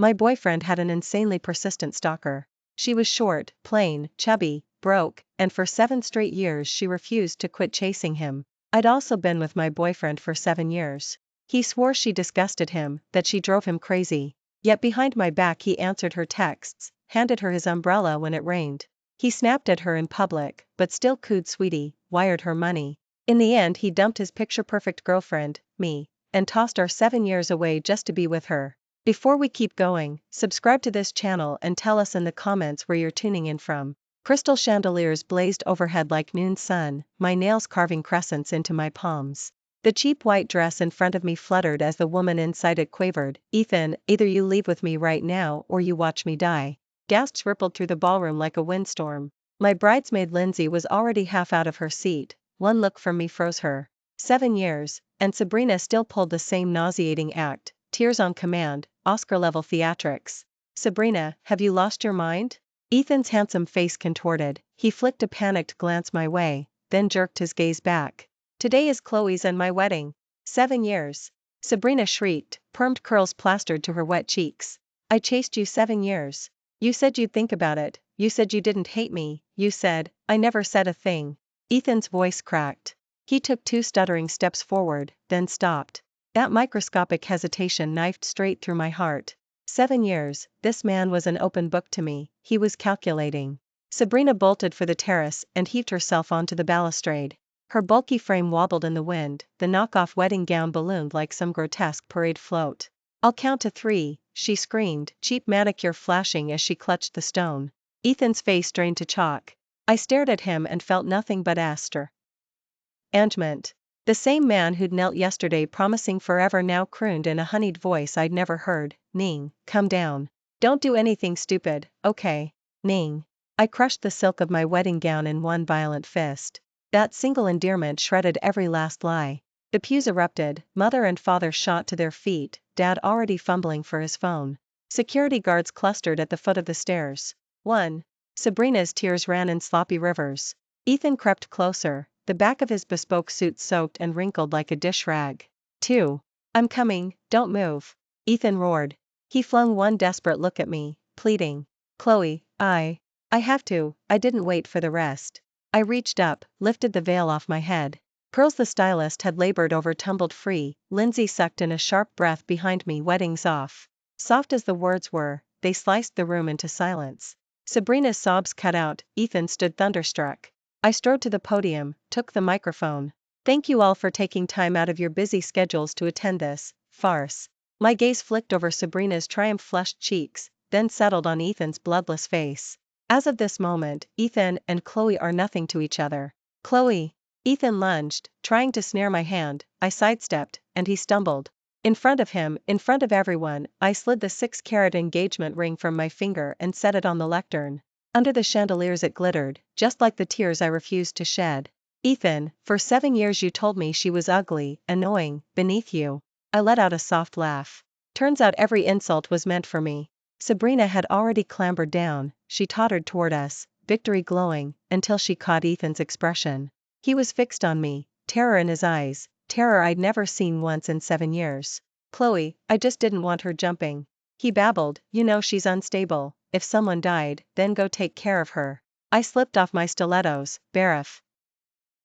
My boyfriend had an insanely persistent stalker. She was short, plain, chubby, broke, and for 7 straight years she refused to quit chasing him. I'd also been with my boyfriend for 7 years. He swore she disgusted him, that she drove him crazy. Yet behind my back he answered her texts, handed her his umbrella when it rained. He snapped at her in public, but still cooed sweetie, wired her money. In the end he dumped his picture-perfect girlfriend, me, and tossed our 7 years away just to be with her. Before we keep going, subscribe to this channel and tell us in the comments where you're tuning in from. Crystal chandeliers blazed overhead like noon sun, my nails carving crescents into my palms. The cheap white dress in front of me fluttered as the woman inside it quavered, "Ethan, either you leave with me right now or you watch me die." Gasps rippled through the ballroom like a windstorm. My bridesmaid Lindsay was already half out of her seat. One look from me froze her. 7 years, and Sabrina still pulled the same nauseating act, tears on command, Oscar-level theatrics. "Sabrina, have you lost your mind?" Ethan's handsome face contorted, he flicked a panicked glance my way, then jerked his gaze back. "Today is Chloe's and my wedding. 7 years." Sabrina shrieked, permed curls plastered to her wet cheeks. "I chased you 7 years. You said you'd think about it, you said you didn't hate me, you said, I never said a thing." Ethan's voice cracked. He took 2 stuttering steps forward, then stopped. That microscopic hesitation knifed straight through my heart. 7 years, this man was an open book to me, he was calculating. Sabrina bolted for the terrace and heaved herself onto the balustrade. Her bulky frame wobbled in the wind, the knockoff wedding gown ballooned like some grotesque parade float. "I'll count to 3, she screamed, cheap manicure flashing as she clutched the stone. Ethan's face drained to chalk. I stared at him and felt nothing but estrangement. The same man who'd knelt yesterday promising forever now crooned in a honeyed voice I'd never heard, "Ning, come down. Don't do anything stupid, okay? Ning." I crushed the silk of my wedding gown in one violent fist. That single endearment shredded every last lie. The pews erupted, mother and father shot to their feet, dad already fumbling for his phone. Security guards clustered at the foot of the stairs. 1. Sabrina's tears ran in sloppy rivers. Ethan crept closer, the back of his bespoke suit soaked and wrinkled like a dish rag. 2. "I'm coming, don't move," Ethan roared. He flung one desperate look at me, pleading. "Chloe, I have to." I didn't wait for the rest. I reached up, lifted the veil off my head. Pearls the stylist had labored over tumbled free, Lindsay sucked in a sharp breath behind me, "Wedding's off." Soft as the words were, they sliced the room into silence. Sabrina's sobs cut out, Ethan stood thunderstruck. I strode to the podium, took the microphone. "Thank you all for taking time out of your busy schedules to attend this farce." My gaze flicked over Sabrina's triumph-flushed cheeks, then settled on Ethan's bloodless face. As of this moment, Ethan and Chloe are nothing to each other. "Chloe!" Ethan lunged, trying to snare my hand. I sidestepped, and he stumbled. In front of him, in front of everyone, I slid the 6-carat engagement ring from my finger and set it on the lectern. Under the chandeliers it glittered, just like the tears I refused to shed. "Ethan, for 7 years you told me she was ugly, annoying, beneath you." I let out a soft laugh. Turns out every insult was meant for me. Sabrina had already clambered down, she tottered toward us, victory glowing, until she caught Ethan's expression. He was fixed on me, terror in his eyes, terror I'd never seen once in 7 years. "Chloe, I just didn't want her jumping." He babbled, "You know she's unstable, if someone died, then go take care of her." I slipped off my stilettos, baref.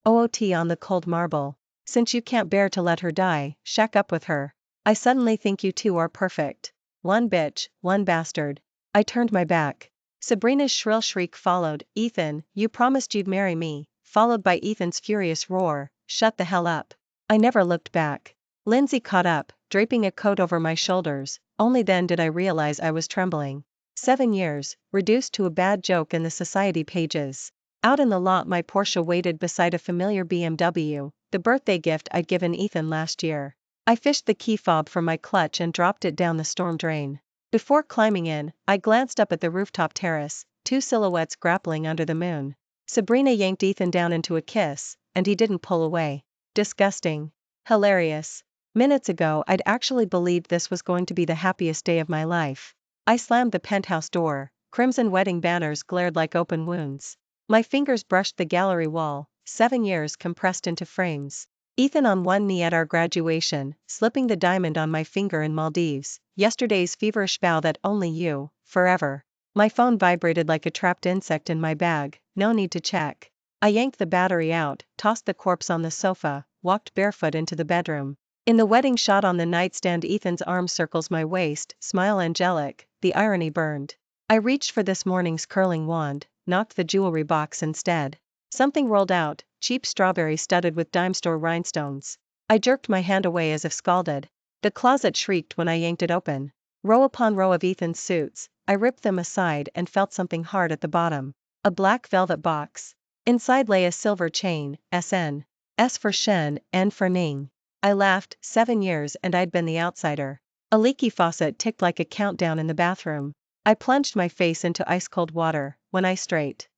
OOT on the cold marble. "Since you can't bear to let her die, shack up with her. I suddenly think you two are perfect. One bitch, one bastard." I turned my back. Sabrina's shrill shriek followed, "Ethan, you promised you'd marry me," followed by Ethan's furious roar, "Shut the hell up." I never looked back. Lindsay caught up, draping a coat over my shoulders, only then did I realize I was trembling. 7 years, reduced to a bad joke in the society pages. Out in the lot my Porsche waited beside a familiar BMW, the birthday gift I'd given Ethan last year. I fished the key fob from my clutch and dropped it down the storm drain. Before climbing in, I glanced up at the rooftop terrace, 2 silhouettes grappling under the moon. Sabrina yanked Ethan down into a kiss, and he didn't pull away. Disgusting. Hilarious. Minutes ago I'd actually believed this was going to be the happiest day of my life. I slammed the penthouse door, crimson wedding banners glared like open wounds. My fingers brushed the gallery wall, 7 years compressed into frames. Ethan on one knee at our graduation, slipping the diamond on my finger in Maldives, yesterday's feverish vow that only you, forever. My phone vibrated like a trapped insect in my bag, no need to check. I yanked the battery out, tossed the corpse on the sofa, walked barefoot into the bedroom. In the wedding shot on the nightstand, Ethan's arm circles my waist, smile angelic, the irony burned. I reached for this morning's curling wand, knocked the jewelry box instead. Something rolled out, cheap strawberry studded with dime store rhinestones. I jerked my hand away as if scalded. The closet shrieked when I yanked it open. Row upon row of Ethan's suits, I ripped them aside and felt something hard at the bottom. A black velvet box. Inside lay a silver chain, SN. S for Shen, N for Ning. I laughed, 7 years and I'd been the outsider. A leaky faucet ticked like a countdown in the bathroom. I plunged my face into ice-cold water. When I straight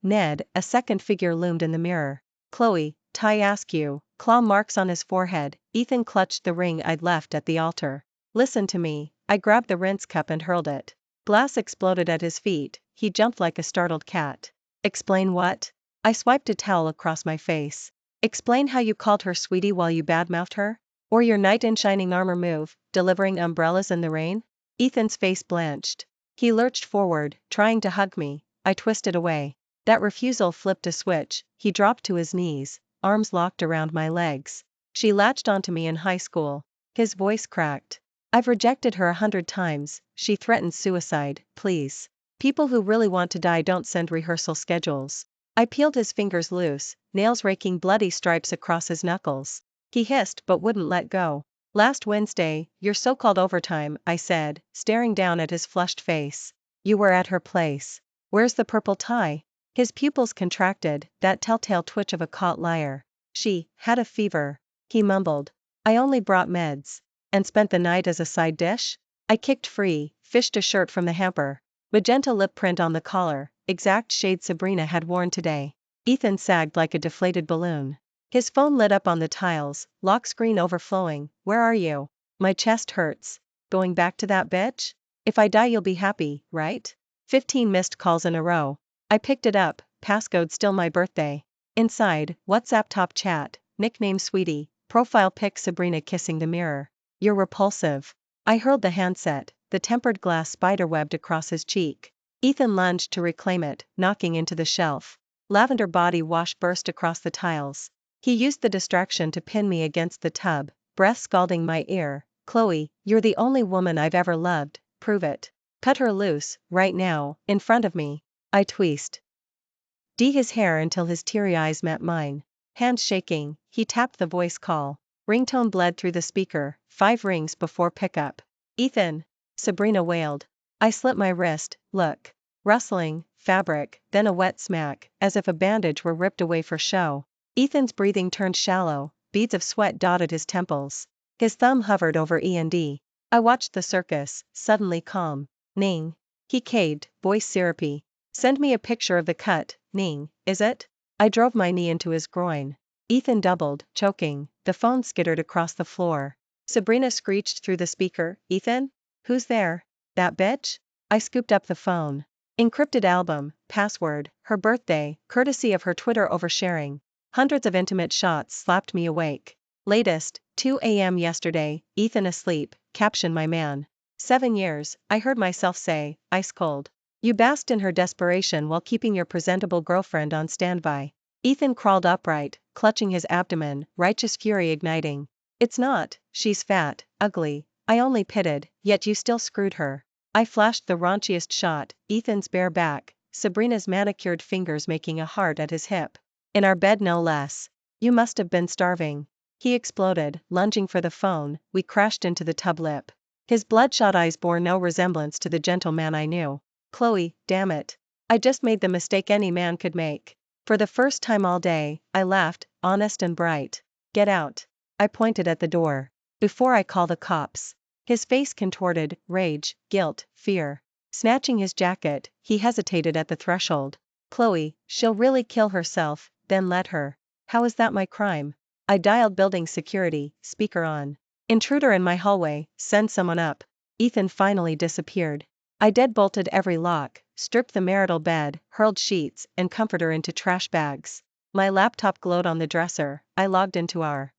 Ned, a second figure loomed in the mirror. Chloe, Ty Askew, claw marks on his forehead. Ethan clutched the ring I'd left at the altar. Listen to me. I grabbed the rinse cup and hurled it. Glass exploded at his feet. He jumped like a startled cat. Explain what? I swiped a towel across my face. Explain how you called her sweetie while you badmouthed her? Or your knight in shining armor move, delivering umbrellas in the rain? Ethan's face blanched. He lurched forward, trying to hug me. I twisted away. That refusal flipped a switch. He dropped to his knees, arms locked around my legs. She latched onto me in high school. His voice cracked. I've rejected her 100 times, she threatened suicide, please. People who really want to die don't send rehearsal schedules. I peeled his fingers loose, nails raking bloody stripes across his knuckles. He hissed but wouldn't let go. Last Wednesday, your so-called overtime, I said, staring down at his flushed face. You were at her place. Where's the purple tie? His pupils contracted, that telltale twitch of a caught liar. She had a fever. He mumbled. I only brought meds. And spent the night as a side dish? I kicked free, fished a shirt from the hamper. Magenta lip print on the collar, exact shade Sabrina had worn today. Ethan sagged like a deflated balloon. His phone lit up on the tiles, lock screen overflowing. Where are you? My chest hurts. Going back to that bitch? If I die you'll be happy, right? 15 missed calls in a row. I picked it up, passcode still my birthday. Inside, WhatsApp top chat, nickname sweetie, profile pic Sabrina kissing the mirror. You're repulsive. I hurled the handset, the tempered glass spiderwebbed across his cheek. Ethan lunged to reclaim it, knocking into the shelf. Lavender body wash burst across the tiles. He used the distraction to pin me against the tub, breath scalding my ear. Chloe, you're the only woman I've ever loved, prove it. Cut her loose, right now, in front of me. I tweezed his hair until his teary eyes met mine. Hands shaking, he tapped the voice call. Ringtone bled through the speaker, 5 rings before pickup. Ethan! Sabrina wailed. I slit my wrist, look. Rustling, fabric, then a wet smack, as if a bandage were ripped away for show. Ethan's breathing turned shallow, beads of sweat dotted his temples. His thumb hovered over E&D. I watched the circus, suddenly calm. Ning. He caved, voice syrupy. Send me a picture of the cut, Ning, is it? I drove my knee into his groin. Ethan doubled, choking. The phone skittered across the floor. Sabrina screeched through the speaker, Ethan? Who's there? That bitch? I scooped up the phone. Encrypted album, password, her birthday, courtesy of her Twitter oversharing. Hundreds of intimate shots slapped me awake. Latest, 2 a.m. yesterday, Ethan asleep, caption my man. 7 years, I heard myself say, ice cold. You basked in her desperation while keeping your presentable girlfriend on standby. Ethan crawled upright, clutching his abdomen, righteous fury igniting. It's not, she's fat, ugly, I only pitted, yet you still screwed her. I flashed the raunchiest shot, Ethan's bare back, Sabrina's manicured fingers making a heart at his hip. In our bed no less. You must have been starving. He exploded, lunging for the phone. We crashed into the tub lip. His bloodshot eyes bore no resemblance to the gentleman I knew. Chloe, damn it. I just made the mistake any man could make. For the first time all day, I laughed, honest and bright. Get out. I pointed at the door. Before I call the cops. His face contorted, rage, guilt, fear. Snatching his jacket, he hesitated at the threshold. Chloe, she'll really kill herself, then let her. How is that my crime? I dialed building security, speaker on. Intruder in my hallway, send someone up. Ethan finally disappeared. I deadbolted every lock, stripped the marital bed, hurled sheets and comforter into trash bags. My laptop glowed on the dresser. I logged into our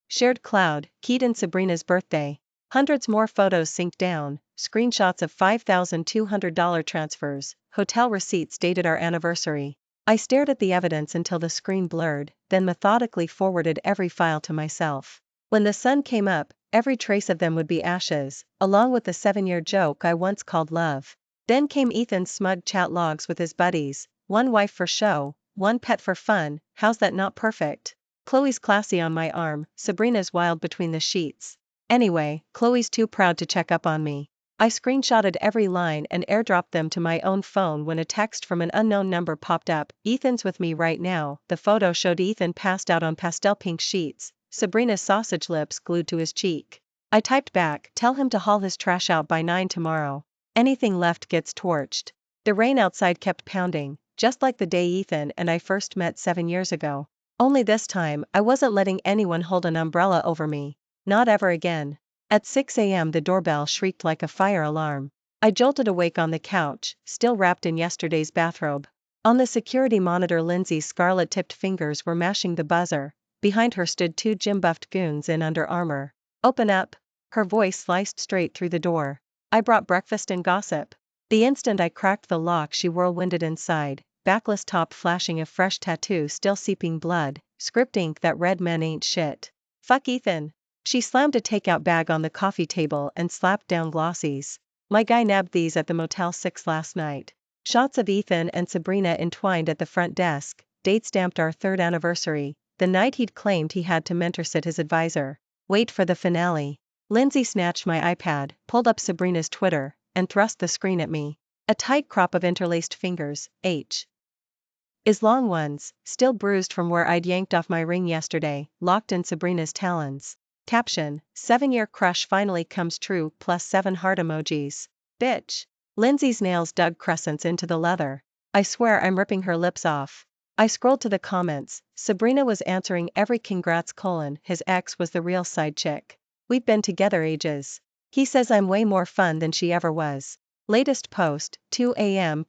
shared cloud, keyed in Sabrina's birthday. Hundreds more photos synced down, screenshots of $5,200 transfers, hotel receipts dated our anniversary. I stared at the evidence until the screen blurred, then methodically forwarded every file to myself. When the sun came up, every trace of them would be ashes, along with the 7-year joke I once called love. Then came Ethan's smug chat logs with his buddies, one wife for show, one pet for fun. How's that not perfect? Chloe's classy on my arm, Sabrina's wild between the sheets. Anyway, Chloe's too proud to check up on me. I screenshotted every line and airdropped them to my own phone when a text from an unknown number popped up. Ethan's with me right now. The photo showed Ethan passed out on pastel pink sheets, Sabrina's sausage lips glued to his cheek. I typed back, tell him to haul his trash out by 9 tomorrow. Anything left gets torched. The rain outside kept pounding, just like the day Ethan and I first met 7 years ago. Only this time, I wasn't letting anyone hold an umbrella over me. Not ever again. At 6 a.m. the doorbell shrieked like a fire alarm. I jolted awake on the couch, still wrapped in yesterday's bathrobe. On the security monitor, Lindsay's scarlet-tipped fingers were mashing the buzzer. Behind her stood 2 gym-buffed goons in Under Armour. Open up. Her voice sliced straight through the door. I brought breakfast and gossip. The instant I cracked the lock, she whirlwinded inside, backless top flashing a fresh tattoo still seeping blood, script ink that read men ain't shit. Fuck Ethan. She slammed a takeout bag on the coffee table and slapped down glossies. My guy nabbed these at the Motel 6 last night. Shots of Ethan and Sabrina entwined at the front desk, date stamped our 3rd anniversary, the night he'd claimed he had to mentor sit his advisor. Wait for the finale. Lindsay snatched my iPad, pulled up Sabrina's Twitter, and thrust the screen at me. A tight crop of interlaced fingers, Is long ones, still bruised from where I'd yanked off my ring yesterday, locked in Sabrina's talons. Caption, 7-year crush finally comes true, +7 heart emojis. Bitch. Lindsay's nails dug crescents into the leather. I swear I'm ripping her lips off. I scrolled to the comments. Sabrina was answering every congrats : his ex was the real side chick. We've been together ages. He says I'm way more fun than she ever was. Latest post, 2 a.m. :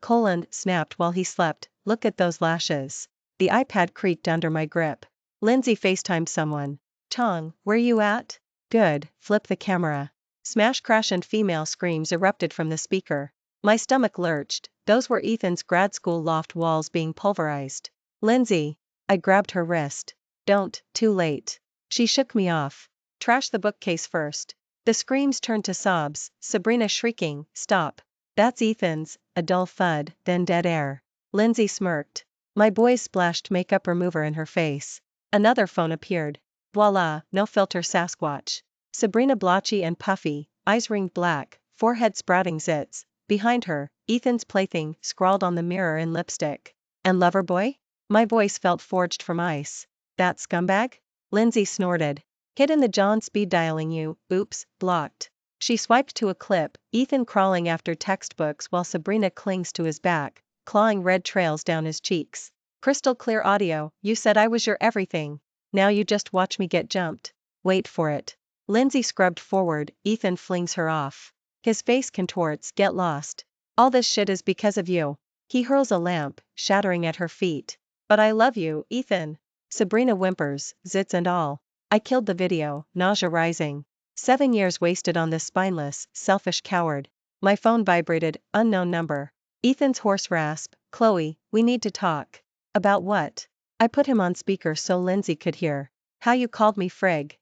snapped while he slept, look at those lashes. The iPad creaked under my grip. Lindsay FaceTimed someone. Chong, where you at? Good, flip the camera. Smash crash and female screams erupted from the speaker. My stomach lurched, those were Ethan's grad school loft walls being pulverized. Lindsay. I grabbed her wrist. Don't, too late. She shook me off. Trash the bookcase first. The screams turned to sobs, Sabrina shrieking, stop. That's Ethan's, a dull thud, then dead air. Lindsay smirked. My boys splashed makeup remover in her face. Another phone appeared. Voila, no filter Sasquatch. Sabrina blotchy and puffy, eyes ringed black, forehead sprouting zits. Behind her, Ethan's plaything scrawled on the mirror in lipstick. And Loverboy? My voice felt forged from ice. That scumbag? Lindsay snorted. Hit in the John speed dialing you, oops, blocked. She swiped to a clip, Ethan crawling after textbooks while Sabrina clings to his back, clawing red trails down his cheeks. Crystal clear audio, you said I was your everything. Now you just watch me get jumped. Wait for it. Lindsay scrubbed forward, Ethan flings her off. His face contorts, get lost. All this shit is because of you. He hurls a lamp, shattering at her feet. But I love you, Ethan. Sabrina whimpers, zits and all. I killed the video, nausea rising. 7 years wasted on this spineless, selfish coward. My phone vibrated, unknown number. Ethan's hoarse rasp, Chloe, we need to talk. About what? I put him on speaker so Lindsay could hear. How you called me frig.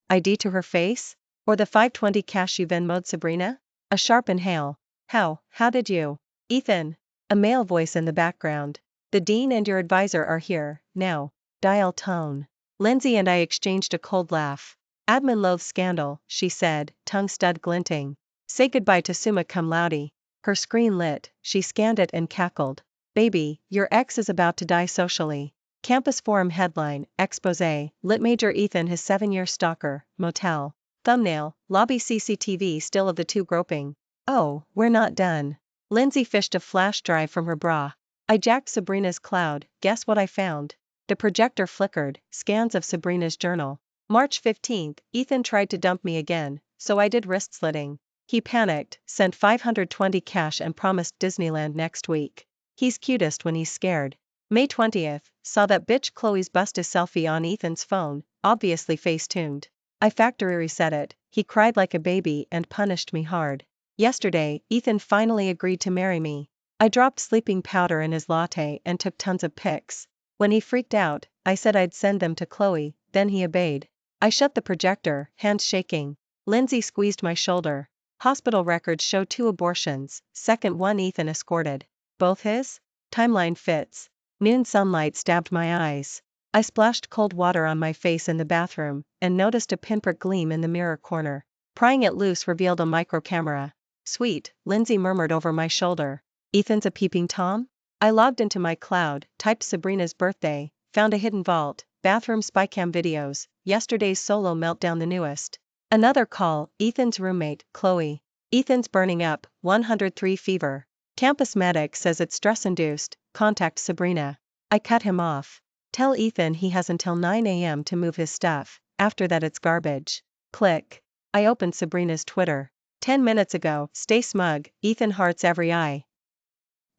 ID to her face? Or the 520 cash you Venmo'd Sabrina? A sharp inhale. How did you? Ethan. A male voice in the background. The dean and your advisor are here, now. Dial tone. Lindsay and I exchanged a cold laugh. Admin loathes scandal, she said, tongue stud glinting. Say goodbye to summa cum laude. Her screen lit, she scanned it and cackled. Baby, your ex is about to die socially. Campus Forum headline, expose, lit major Ethan his 7-year stalker, motel. Thumbnail, lobby CCTV still of the two groping. Oh, we're not done. Lindsay fished a flash drive from her bra. I jacked Sabrina's cloud, guess what I found? The projector flickered, scans of Sabrina's journal. March 15th, Ethan tried to dump me again, so I did wrist slitting. He panicked, sent 520 cash and promised Disneyland next week. He's cutest when he's scared. May 20th, saw that bitch Chloe's busted selfie on Ethan's phone, obviously face-tuned. I factory reset it, he cried like a baby and punished me hard. Yesterday, Ethan finally agreed to marry me. I dropped sleeping powder in his latte and took tons of pics. When he freaked out, I said I'd send them to Chloe, then he obeyed. I shut the projector, hands shaking. Lindsay squeezed my shoulder. Hospital records show 2 abortions, second one Ethan escorted. Both his? Timeline fits. Noon sunlight stabbed my eyes. I splashed cold water on my face in the bathroom, and noticed a pinprick gleam in the mirror corner. Prying it loose revealed a micro camera. Sweet, Lindsay murmured over my shoulder. Ethan's a peeping Tom? I logged into my cloud, typed Sabrina's birthday, found a hidden vault, bathroom spycam videos, yesterday's solo meltdown the newest. Another call, Ethan's roommate, Chloe. Ethan's burning up, 103 fever. Campus medic says it's stress-induced, contact Sabrina. I cut him off. Tell Ethan he has until 9 a.m. to move his stuff, after that it's garbage. Click. I opened Sabrina's Twitter. 10 minutes ago, stay smug, Ethan hearts every eye.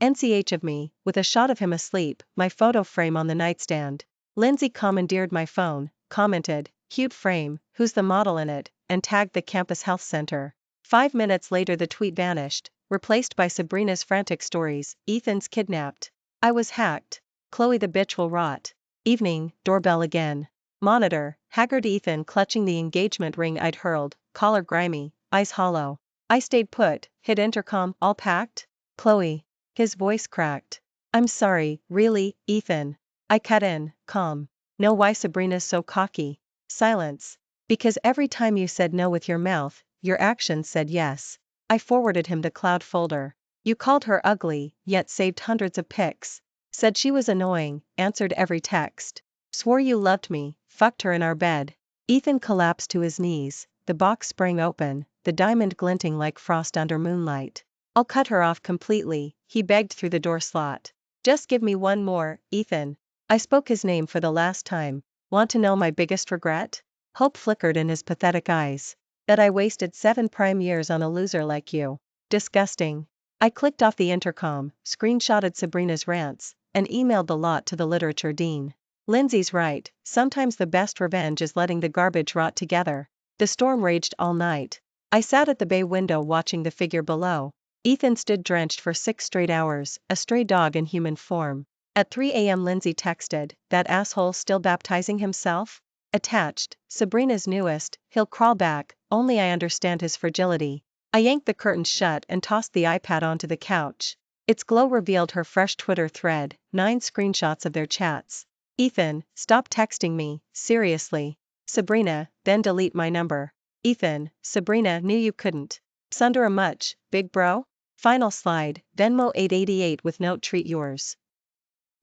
NCH of me, with a shot of him asleep, my photo frame on the nightstand. Lindsay commandeered my phone, commented, cute frame, who's the model in it, and tagged the campus health center. 5 minutes later the tweet vanished, replaced by Sabrina's frantic stories, Ethan's kidnapped. I was hacked. Chloe the bitch will rot. Evening, doorbell again. Monitor, haggard Ethan clutching the engagement ring I'd hurled, collar grimy, eyes hollow. I stayed put, hit intercom, all packed? Chloe. His voice cracked. I'm sorry, really, Ethan. I cut in, calm. Know why Sabrina's so cocky? Silence. Because every time you said no with your mouth, your actions said yes. I forwarded him the cloud folder. You called her ugly, yet saved hundreds of pics. Said she was annoying, answered every text. Swore you loved me, fucked her in our bed. Ethan collapsed to his knees, the box sprang open, the diamond glinting like frost under moonlight. I'll cut her off completely, he begged through the door slot. Just give me one more, Ethan. I spoke his name for the last time. Want to know my biggest regret? Hope flickered in his pathetic eyes. That I wasted 7 prime years on a loser like you. Disgusting. I clicked off the intercom, screenshotted Sabrina's rants, and emailed the lot to the literature dean. Lindsay's right, sometimes the best revenge is letting the garbage rot together. The storm raged all night. I sat at the bay window watching the figure below. Ethan stood drenched for 6 straight hours, a stray dog in human form. At 3 a.m. Lindsay texted, that asshole still baptizing himself? Attached, Sabrina's newest, he'll crawl back, only I understand his fragility. I yanked the curtains shut and tossed the iPad onto the couch. Its glow revealed her fresh Twitter thread, 9 screenshots of their chats. Ethan, stop texting me, seriously. Sabrina, then delete my number. Ethan, Sabrina knew you couldn't. Sunder a much, big bro? Final slide, Venmo 888 with note treat yours.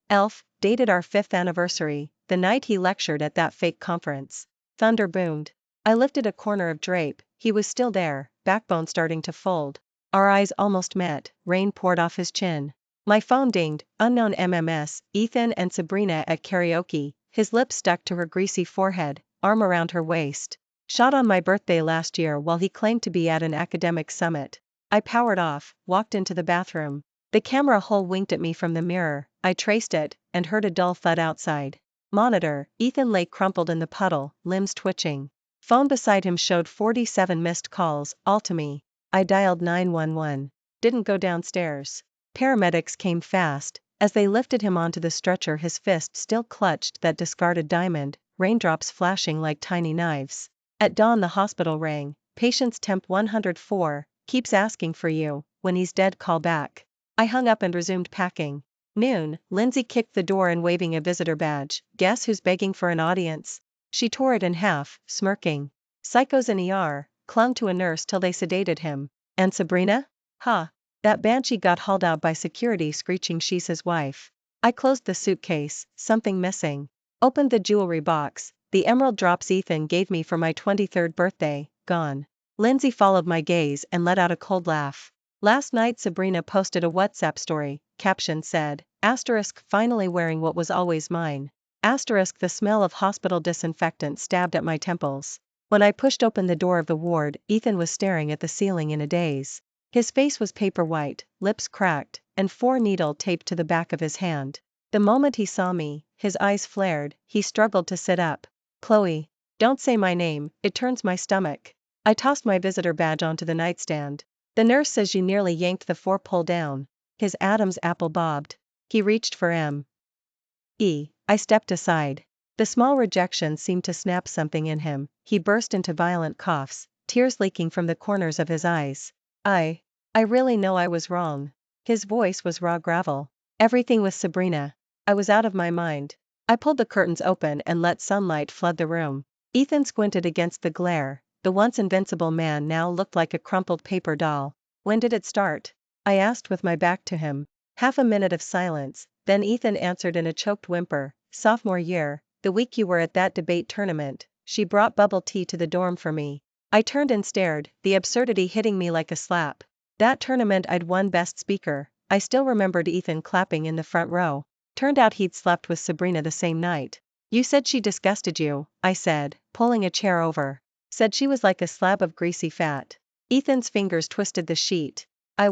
Elf, dated our 5th anniversary, the night he lectured at that fake conference. Thunder boomed. I lifted a corner of drape, he was still there, backbone starting to fold. Our eyes almost met, rain poured off his chin. My phone dinged, unknown MMS, Ethan and Sabrina at karaoke, his lips stuck to her greasy forehead, arm around her waist. Shot on my birthday last year while he claimed to be at an academic summit. I powered off, walked into the bathroom. The camera hole winked at me from the mirror, I traced it, and heard a dull thud outside. Monitor, Ethan lay crumpled in the puddle, limbs twitching. Phone beside him showed 47 missed calls, all to me. I dialed 911. Didn't go downstairs. Paramedics came fast. As they lifted him onto the stretcher his fist still clutched that discarded diamond, raindrops flashing like tiny knives. At dawn the hospital rang, patient's temp 104, keeps asking for you, when he's dead call back. I hung up and resumed packing. Noon, Lindsay kicked the door and waving a visitor badge, guess who's begging for an audience? She tore it in half, smirking. Psychos in ER, clung to a nurse till they sedated him. And Sabrina? Ha! That banshee got hauled out by security screeching she's his wife. I closed the suitcase, something missing. Opened the jewelry box, the emerald drops Ethan gave me for my 23rd birthday, gone. Lindsay followed my gaze and let out a cold laugh. Last night Sabrina posted a WhatsApp story, caption said, asterisk finally wearing what was always mine. Asterisk the smell of hospital disinfectant stabbed at my temples. When I pushed open the door of the ward, Ethan was staring at the ceiling in a daze. His face was paper white, lips cracked, and 4 needle taped to the back of his hand. The moment he saw me, his eyes flared, he struggled to sit up. Chloe. Don't say my name, it turns my stomach. I tossed my visitor badge onto the nightstand. The nurse says you nearly yanked the 4-pull down. His Adam's apple bobbed. He reached for M.E. I stepped aside. The small rejection seemed to snap something in him. He burst into violent coughs, tears leaking from the corners of his eyes. I really know I was wrong. His voice was raw gravel. Everything with Sabrina. I was out of my mind. I pulled the curtains open and let sunlight flood the room. Ethan squinted against the glare. The once invincible man now looked like a crumpled paper doll. When did it start? I asked with my back to him. Half a minute of silence, then Ethan answered in a choked whimper. Sophomore year, the week you were at that debate tournament, she brought bubble tea to the dorm for me. I turned and stared, the absurdity hitting me like a slap. That tournament I'd won Best Speaker. I still remembered Ethan clapping in the front row. Turned out he'd slept with Sabrina the same night. You said she disgusted you, I said, pulling a chair over. Said she was like a slab of greasy fat. Ethan's fingers twisted the sheet. I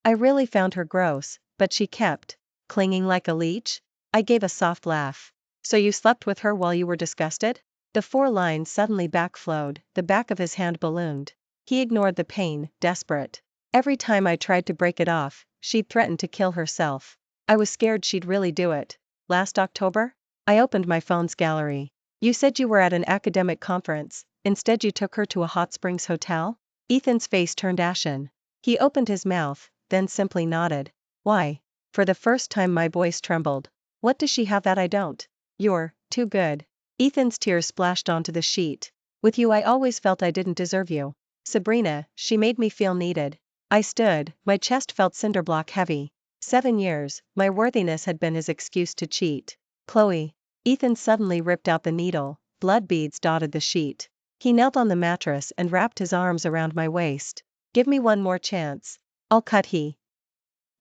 really found her gross, but she kept clinging like a leech? I gave a soft laugh. So you slept with her while you were disgusted? The 4 lines suddenly backflowed, the back of his hand ballooned. He ignored the pain, desperate. Every time I tried to break it off, she'd threaten to kill herself. I was scared she'd really do it. Last October? I opened my phone's gallery. You said you were at an academic conference, instead you took her to a hot springs hotel? Ethan's face turned ashen. He opened his mouth, then simply nodded. Why? For the first time my voice trembled. What does she have that I don't? You're too good. Ethan's tears splashed onto the sheet. With you I always felt I didn't deserve you. Sabrina, she made me feel needed. I stood, my chest felt cinderblock heavy. 7 years, my worthiness had been his excuse to cheat. Chloe. Ethan suddenly ripped out the needle, blood beads dotted the sheet. He knelt on the mattress and wrapped his arms around my waist. Give me one more chance. I'll cut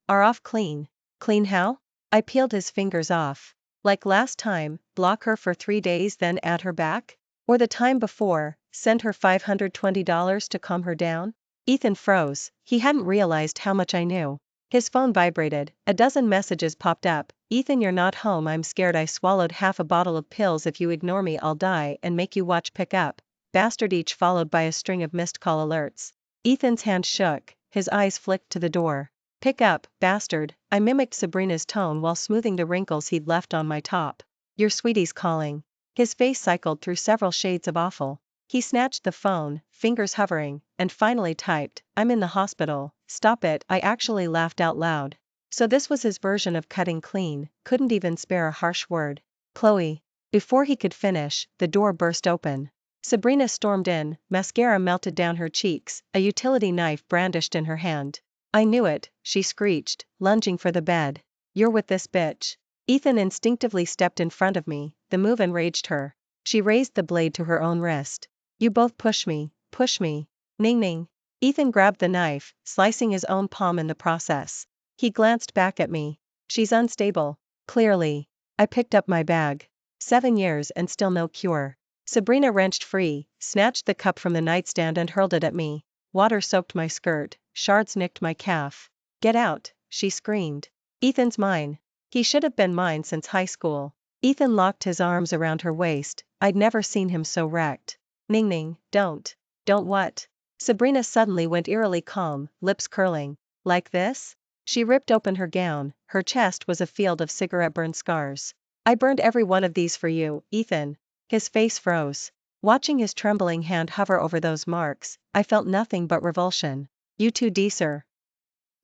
are off clean. Clean how? I peeled his fingers off. Like last time, block her for 3 days then add her back? Or the time before, send her $520 to calm her down? Ethan froze, he hadn't realized how much I knew. His phone vibrated, a dozen messages popped up. Ethan, you're not home, I'm scared I swallowed half a bottle of pills, if you ignore me I'll die and make you watch Pick Up, Bastard, each followed by a string of missed call alerts. Ethan's hand shook, his eyes flicked to the door. Pick Up, Bastard, I mimicked Sabrina's tone while smoothing the wrinkles he'd left on my top. Your sweetie's calling. His face cycled through several shades of awful. He snatched the phone, fingers hovering, and finally typed, I'm in the hospital, stop it. I actually laughed out loud. So this was his version of cutting clean, couldn't even spare a harsh word. Chloe. Before he could finish, the door burst open. Sabrina stormed in, mascara melted down her cheeks, a utility knife brandished in her hand. I knew it, she screeched, lunging for the bed. You're with this bitch. Ethan instinctively stepped in front of me, the move enraged her. She raised the blade to her own wrist. You both push me. Ning ning. Ethan grabbed the knife, slicing his own palm in the process. He glanced back at me. She's unstable. Clearly. I picked up my bag. 7 years and still no cure. Sabrina wrenched free, snatched the cup from the nightstand and hurled it at me. Water soaked my skirt, shards nicked my calf. Get out, she screamed. Ethan's mine. He should have been mine since high school. Ethan locked his arms around her waist, I'd never seen him so wrecked. Ning ning, don't what? Sabrina suddenly went eerily calm, lips curling. Like this? She ripped open her gown, her chest was a field of cigarette-burned scars. I burned every one of these for you, Ethan. His face froze. Watching his trembling hand hover over those marks, I felt nothing but revulsion. You two deserve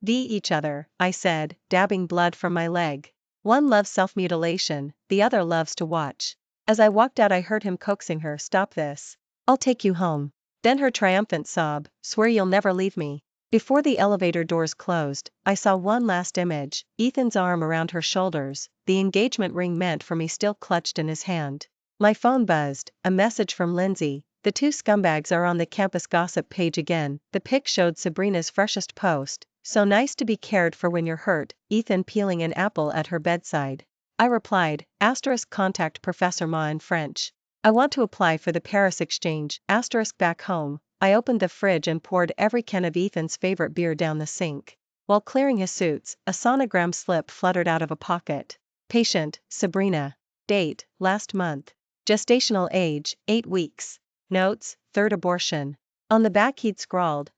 each other, I said, dabbing blood from my leg. One loves self-mutilation, the other loves to watch. As I walked out I heard him coaxing her, stop this. I'll take you home. Then her triumphant sob, swear you'll never leave me. Before the elevator doors closed, I saw one last image, Ethan's arm around her shoulders, the engagement ring meant for me still clutched in his hand. My phone buzzed, a message from Lindsay. The two scumbags are on the campus gossip page again. The pic showed Sabrina's freshest post. So nice to be cared for when you're hurt, Ethan peeling an apple at her bedside. I replied, contact Professor Ma in French. I want to apply for the Paris exchange, back home. I opened the fridge and poured every can of Ethan's favorite beer down the sink. While clearing his suits, a sonogram slip fluttered out of a pocket. Patient, Sabrina. Date, last month. Gestational age, 8 weeks. Notes, third abortion. On the back he'd scrawled,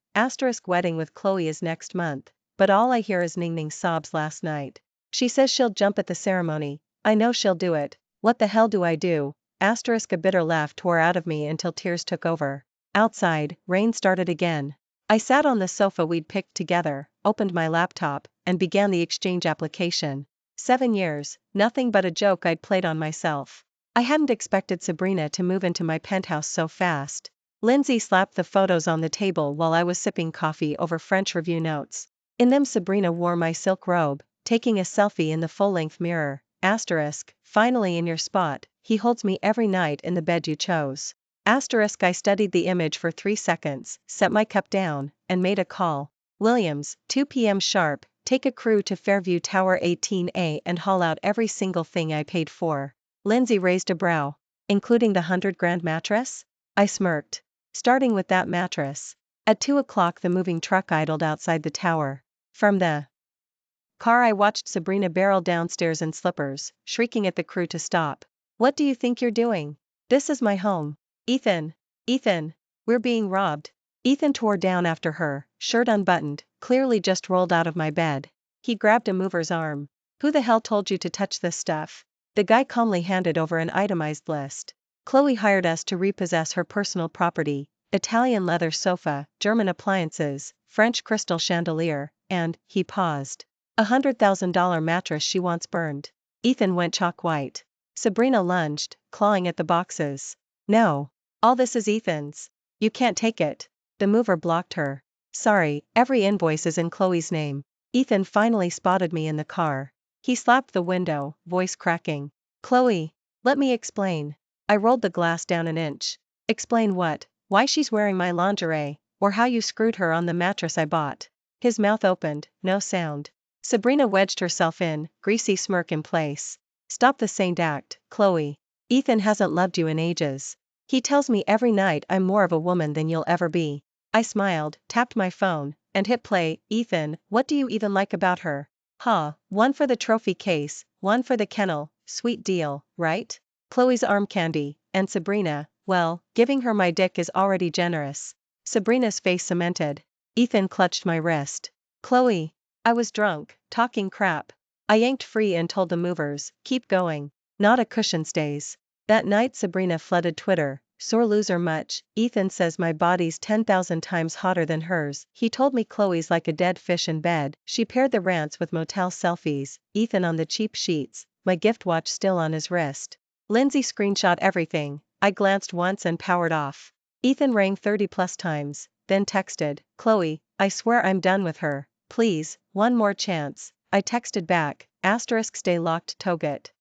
wedding with Chloe is next month, but all I hear is Ning sobs last night. She says she'll jump at the ceremony, I know she'll do it, what the hell do I do? A bitter laugh tore out of me until tears took over. Outside, rain started again. I sat on the sofa we'd picked together, opened my laptop, and began the exchange application. 7 years, nothing but a joke I'd played on myself. I hadn't expected Sabrina to move into my penthouse so fast. Lindsay slapped the photos on the table while I was sipping coffee over French review notes. In them Sabrina wore my silk robe, taking a selfie in the full-length mirror. Finally in your spot, he holds me every night in the bed you chose. I studied the image for 3 seconds, set my cup down, and made a call. Williams, 2 p.m. sharp, take a crew to Fairview Tower 18A and haul out every single thing I paid for. Lindsay raised a brow. Including the $100,000 mattress? I smirked. Starting with that mattress. At 2 o'clock the moving truck idled outside the tower. From the car I watched Sabrina barrel downstairs in slippers, shrieking at the crew to stop. What do you think you're doing? This is my home. Ethan, we're being robbed. Ethan tore down after her, shirt unbuttoned, clearly just rolled out of my bed. He grabbed a mover's arm. Who the hell told you to touch this stuff? The guy calmly handed over an itemized list. Chloe hired us to repossess her personal property, Italian leather sofa, German appliances, French crystal chandelier, and, he paused, $100,000 mattress she wants burned. Ethan went chalk white. Sabrina lunged, clawing at the boxes. No. All this is Ethan's. You can't take it. The mover blocked her. Sorry, every invoice is in Chloe's name. Ethan finally spotted me in the car. He slapped the window, voice cracking. Chloe, let me explain. I rolled the glass down an inch. Explain what? Why she's wearing my lingerie, or how you screwed her on the mattress I bought. His mouth opened, no sound. Sabrina wedged herself in, greasy smirk in place. Stop the saint act, Chloe. Ethan hasn't loved you in ages. He tells me every night I'm more of a woman than you'll ever be. I smiled, tapped my phone, and hit play. Ethan, what do you even like about her? One for the trophy case, one for the kennel, sweet deal, right? Chloe's arm candy, and Sabrina, well, giving her my dick is already generous. Sabrina's face cemented. Ethan clutched my wrist. Chloe. I was drunk, talking crap. I yanked free and told the movers, keep going. Not a cushion stays. That night Sabrina flooded Twitter. Sore loser much, Ethan says my body's 10,000 times hotter than hers. He told me Chloe's like a dead fish in bed. She paired the rants with motel selfies, Ethan on the cheap sheets, my gift watch still on his wrist. Lindsay screenshot everything. I glanced once and powered off. Ethan rang 30 plus times, then texted, Chloe, I swear I'm done with her. Please, one more chance. I texted back, stay locked Toget.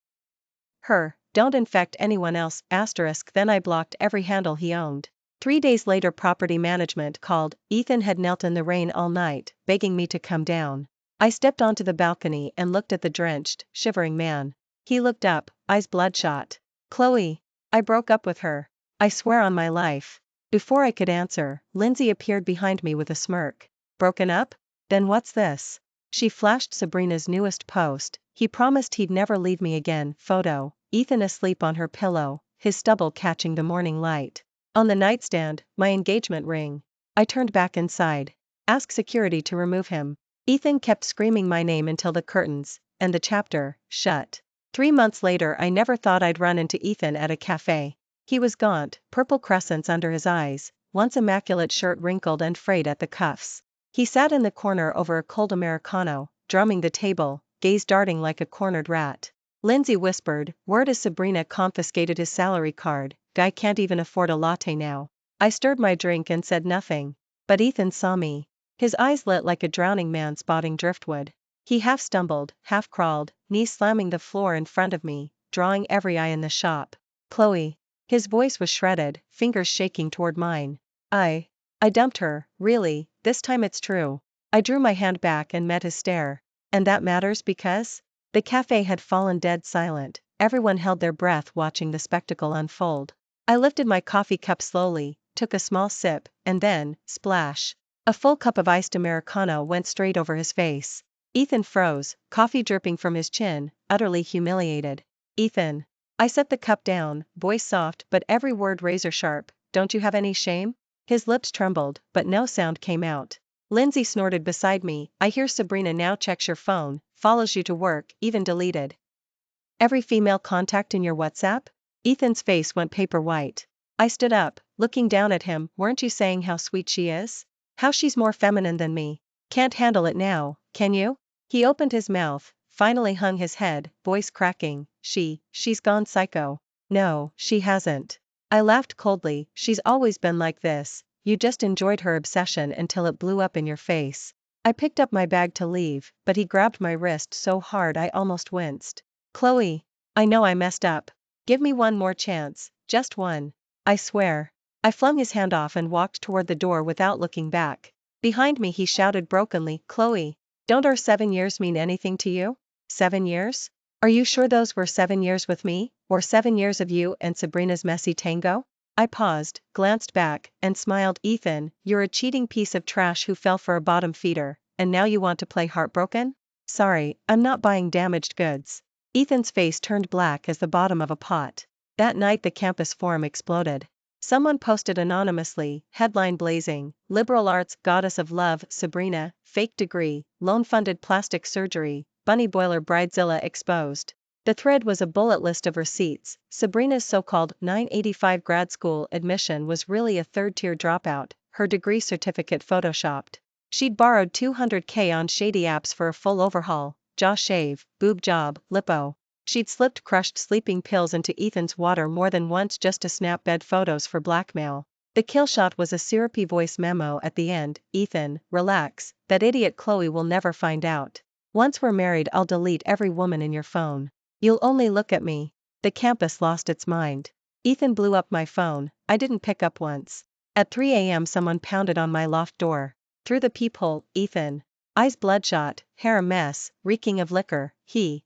Her, don't infect anyone else, then I blocked every handle he owned. 3 days later property management called. Ethan had knelt in the rain all night, begging me to come down. I stepped onto the balcony and looked at the drenched, shivering man. He looked up, eyes bloodshot. Chloe, I broke up with her. I swear on my life. Before I could answer, Lindsay appeared behind me with a smirk. Broken up? Then what's this? She flashed Sabrina's newest post. He promised he'd never leave me again. Photo. Ethan asleep on her pillow, his stubble catching the morning light. On the nightstand, my engagement ring. I turned back inside. Ask security to remove him. Ethan kept screaming my name until the curtains, and the chapter, shut. 3 months later I never thought I'd run into Ethan at a cafe. He was gaunt, purple crescents under his eyes, once immaculate shirt wrinkled and frayed at the cuffs. He sat in the corner over a cold Americano, drumming the table, gaze darting like a cornered rat. Lindsay whispered, word is Sabrina confiscated his salary card, guy can't even afford a latte now. I stirred my drink and said nothing. But Ethan saw me. His eyes lit like a drowning man spotting driftwood. He half stumbled, half crawled, knees slamming the floor in front of me, drawing every eye in the shop. Chloe. His voice was shredded, fingers shaking toward mine. I dumped her, really, this time it's true. I drew my hand back and met his stare. And that matters because? The cafe had fallen dead silent, everyone held their breath watching the spectacle unfold. I lifted my coffee cup slowly, took a small sip, and then, splash. A full cup of iced Americano went straight over his face. Ethan froze, coffee dripping from his chin, utterly humiliated. Ethan. I set the cup down, voice soft but every word razor sharp. Don't you have any shame? His lips trembled, but no sound came out. Lindsay snorted beside me. I hear Sabrina now checks your phone, follows you to work, even deleted every female contact in your WhatsApp? Ethan's face went paper white. I stood up, looking down at him. Weren't you saying how sweet she is? How she's more feminine than me? Can't handle it now, can you? He opened his mouth, finally hung his head, voice cracking. She's gone psycho. No, she hasn't. I laughed coldly. She's always been like this. You just enjoyed her obsession until it blew up in your face. I picked up my bag to leave, but he grabbed my wrist so hard I almost winced. Chloe, I know I messed up. Give me one more chance, just one. I swear. I flung his hand off and walked toward the door without looking back. Behind me he shouted brokenly, Chloe, don't our 7 years mean anything to you? 7 years? Are you sure those were 7 years with me, or 7 years of you and Sabrina's messy tango? I paused, glanced back, and smiled. Ethan, you're a cheating piece of trash who fell for a bottom feeder, and now you want to play heartbroken? Sorry, I'm not buying damaged goods. Ethan's face turned black as the bottom of a pot. That night the campus forum exploded. Someone posted anonymously, headline blazing, liberal arts goddess of love Sabrina, fake degree, loan-funded plastic surgery, bunny boiler bridezilla exposed. The thread was a bullet list of receipts. Sabrina's so-called 985 grad school admission was really a third-tier dropout, her degree certificate photoshopped. She'd borrowed $200K on shady apps for a full overhaul. Jaw shave, boob job, lipo. She'd slipped crushed sleeping pills into Ethan's water more than once just to snap bed photos for blackmail. The kill shot was a syrupy voice memo at the end. Ethan, relax, that idiot Chloe will never find out. Once we're married I'll delete every woman in your phone. You'll only look at me. The campus lost its mind. Ethan blew up my phone. I didn't pick up once. At 3 a.m. someone pounded on my loft door. Through the peephole, Ethan, eyes bloodshot, hair a mess, reeking of liquor, he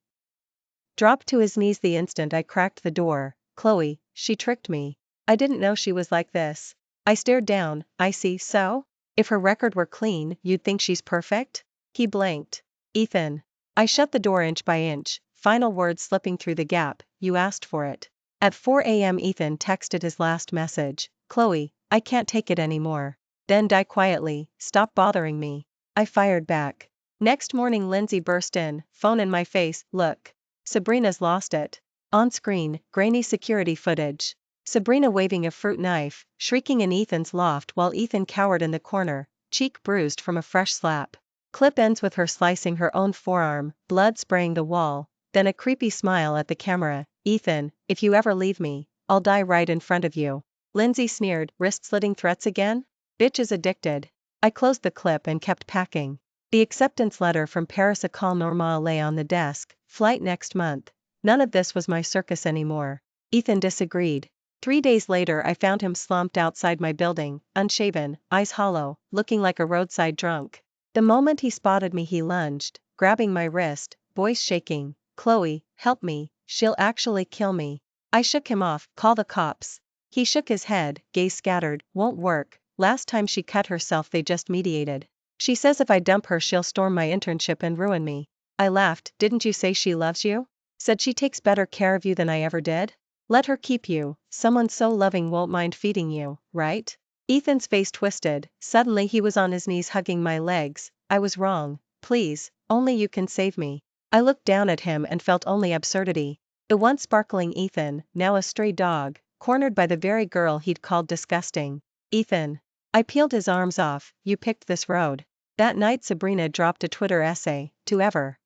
dropped to his knees the instant I cracked the door. Chloe, she tricked me. I didn't know she was like this. I stared down. I see, so? If her record were clean, you'd think she's perfect? He blinked. Ethan. I shut the door inch by inch, final words slipping through the gap, you asked for it. At 4 a.m. Ethan texted his last message. Chloe, I can't take it anymore. Then die quietly, stop bothering me. I fired back. Next morning Lindsay burst in, phone in my face, look. Sabrina's lost it. On screen, grainy security footage. Sabrina waving a fruit knife, shrieking in Ethan's loft while Ethan cowered in the corner, cheek bruised from a fresh slap. Clip ends with her slicing her own forearm, blood spraying the wall, then a creepy smile at the camera. Ethan, if you ever leave me, I'll die right in front of you. Lindsay sneered, wrist-slitting threats again? Bitch is addicted. I closed the clip and kept packing. The acceptance letter from Paris École Normale lay on the desk, flight next month. None of this was my circus anymore. Ethan disagreed. 3 days later I found him slumped outside my building, unshaven, eyes hollow, looking like a roadside drunk. The moment he spotted me he lunged, grabbing my wrist, voice shaking. Chloe, help me, she'll actually kill me. I shook him off, call the cops. He shook his head, gaze scattered, won't work. Last time she cut herself they just mediated. She says if I dump her she'll storm my internship and ruin me. I laughed, didn't you say she loves you? Said she takes better care of you than I ever did? Let her keep you, someone so loving won't mind feeding you, right? Ethan's face twisted, suddenly he was on his knees hugging my legs. I was wrong, please, only you can save me. I looked down at him and felt only absurdity. The once sparkling Ethan, now a stray dog, cornered by the very girl he'd called disgusting. Ethan. I peeled his arms off, you picked this road. That night Sabrina dropped a Twitter essay, to ever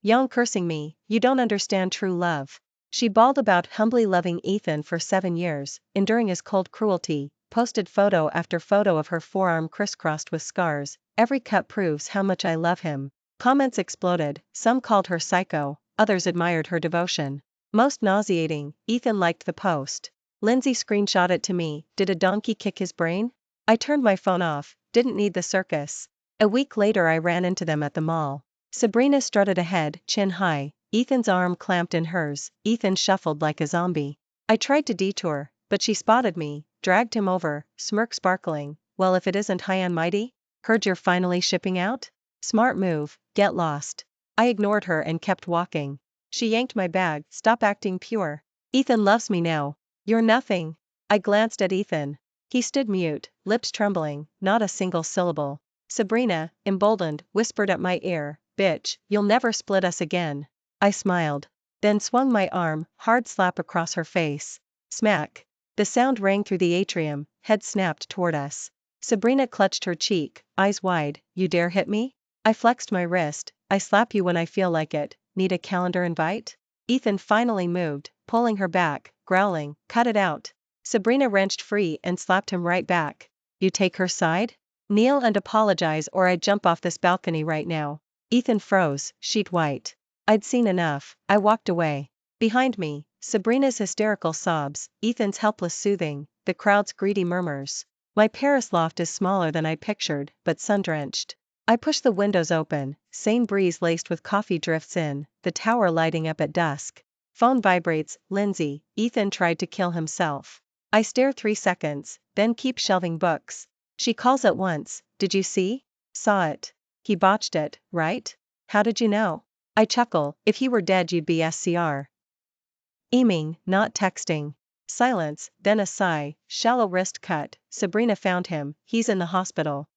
young cursing me, you don't understand true love. She bawled about humbly loving Ethan for 7 years, enduring his cold cruelty, posted photo after photo of her forearm crisscrossed with scars, every cut proves how much I love him. Comments exploded, some called her psycho, others admired her devotion. Most nauseating, Ethan liked the post. Lindsay screenshot it to me, did a donkey kick his brain? I turned my phone off, didn't need the circus. A week later I ran into them at the mall. Sabrina strutted ahead, chin high, Ethan's arm clamped in hers. Ethan shuffled like a zombie. I tried to detour, but she spotted me, dragged him over, smirk sparkling. Well, if it isn't high and mighty? Heard you're finally shipping out? Smart move, get lost. I ignored her and kept walking. She yanked my bag, stop acting pure. Ethan loves me now. You're nothing. I glanced at Ethan. He stood mute, lips trembling, not a single syllable. Sabrina, emboldened, whispered at my ear, bitch, you'll never split us again. I smiled. Then swung my arm, hard slap across her face. Smack. The sound rang through the atrium, head snapped toward us. Sabrina clutched her cheek, eyes wide, you dare hit me? I flexed my wrist, I slap you when I feel like it, need a calendar invite? Ethan finally moved, pulling her back, growling, cut it out. Sabrina wrenched free and slapped him right back. You take her side? Kneel and apologize or I'd jump off this balcony right now. Ethan froze, sheet white. I'd seen enough, I walked away. Behind me, Sabrina's hysterical sobs, Ethan's helpless soothing, the crowd's greedy murmurs. My Paris loft is smaller than I pictured, but sun-drenched. I push the windows open, same breeze laced with coffee drifts in, the tower lighting up at dusk. Phone vibrates, Lindsay, Ethan tried to kill himself. I stare 3 seconds, then keep shelving books. She calls at once, did you see? Saw it. He botched it, right? How did you know? I chuckle, if he were dead you'd be SCR. Aiming, not texting. Silence, then a sigh, shallow wrist cut, Sabrina found him, he's in the hospital.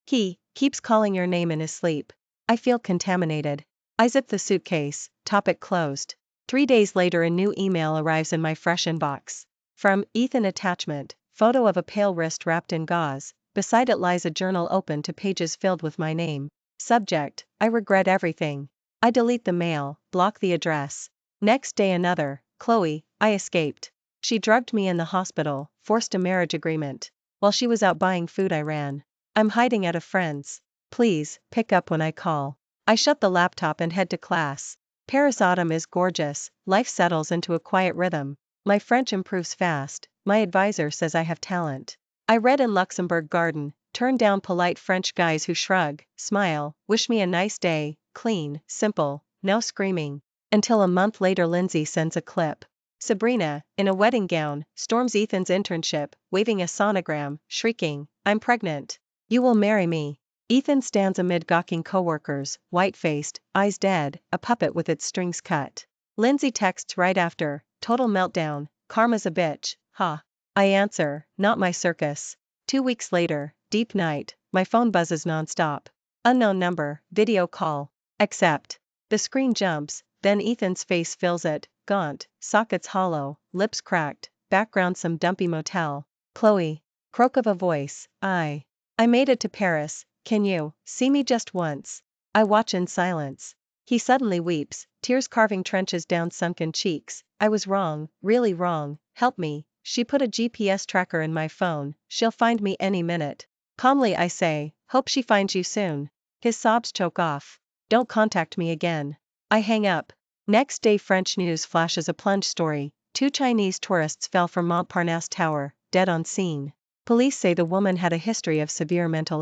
He keeps calling your name in his sleep. I feel contaminated. I zip the suitcase, topic closed. 3 days later a new email arrives in my fresh inbox. From Ethan attachment, photo of a pale wrist wrapped in gauze, beside it lies a journal open to pages filled with my name. Subject, I regret everything. I delete the mail, block the address. Next day another, Chloe, I escaped. She drugged me in the hospital, forced a marriage agreement. While she was out buying food I ran. I'm hiding at a friend's. Please, pick up when I call. I shut the laptop and head to class. Paris autumn is gorgeous, life settles into a quiet rhythm. My French improves fast, my advisor says I have talent. I read in Luxembourg Garden, turn down polite French guys who shrug, smile, wish me a nice day, clean, simple, no screaming. Until a month later Lindsay sends a clip. Sabrina, in a wedding gown, storms Ethan's internship, waving a sonogram, shrieking, I'm pregnant. You will marry me. Ethan stands amid gawking coworkers, white-faced, eyes dead, a puppet with its strings cut. Lindsay texts right after, total meltdown, karma's a bitch, ha. I answer, not my circus. 2 weeks later, deep night, my phone buzzes nonstop. Unknown number, video call. Accept. The screen jumps, then Ethan's face fills it, gaunt, sockets hollow, lips cracked, background some dumpy motel. Chloe. Croak of a voice, I made it to Paris, can you see me just once? I watch in silence. He suddenly weeps, tears carving trenches down sunken cheeks. I was wrong, really wrong, help me. She put a GPS tracker in my phone, she'll find me any minute. Calmly I say, hope she finds you soon. His sobs choke off. Don't contact me again. I hang up. Next day French news flashes a plunge story. 2 Chinese tourists fell from Montparnasse Tower, dead on scene. Police say the woman had a history of severe mental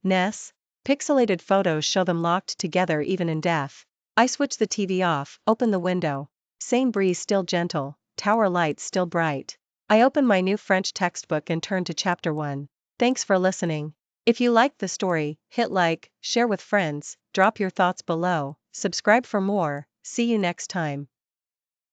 illness. Pixelated photos show them locked together even in death. I switch the TV off, open the window. Same breeze still gentle, tower lights still bright. I open my new French textbook and turn to chapter 1. Thanks for listening. If you liked the story, hit like, share with friends, drop your thoughts below, subscribe for more. See you next time.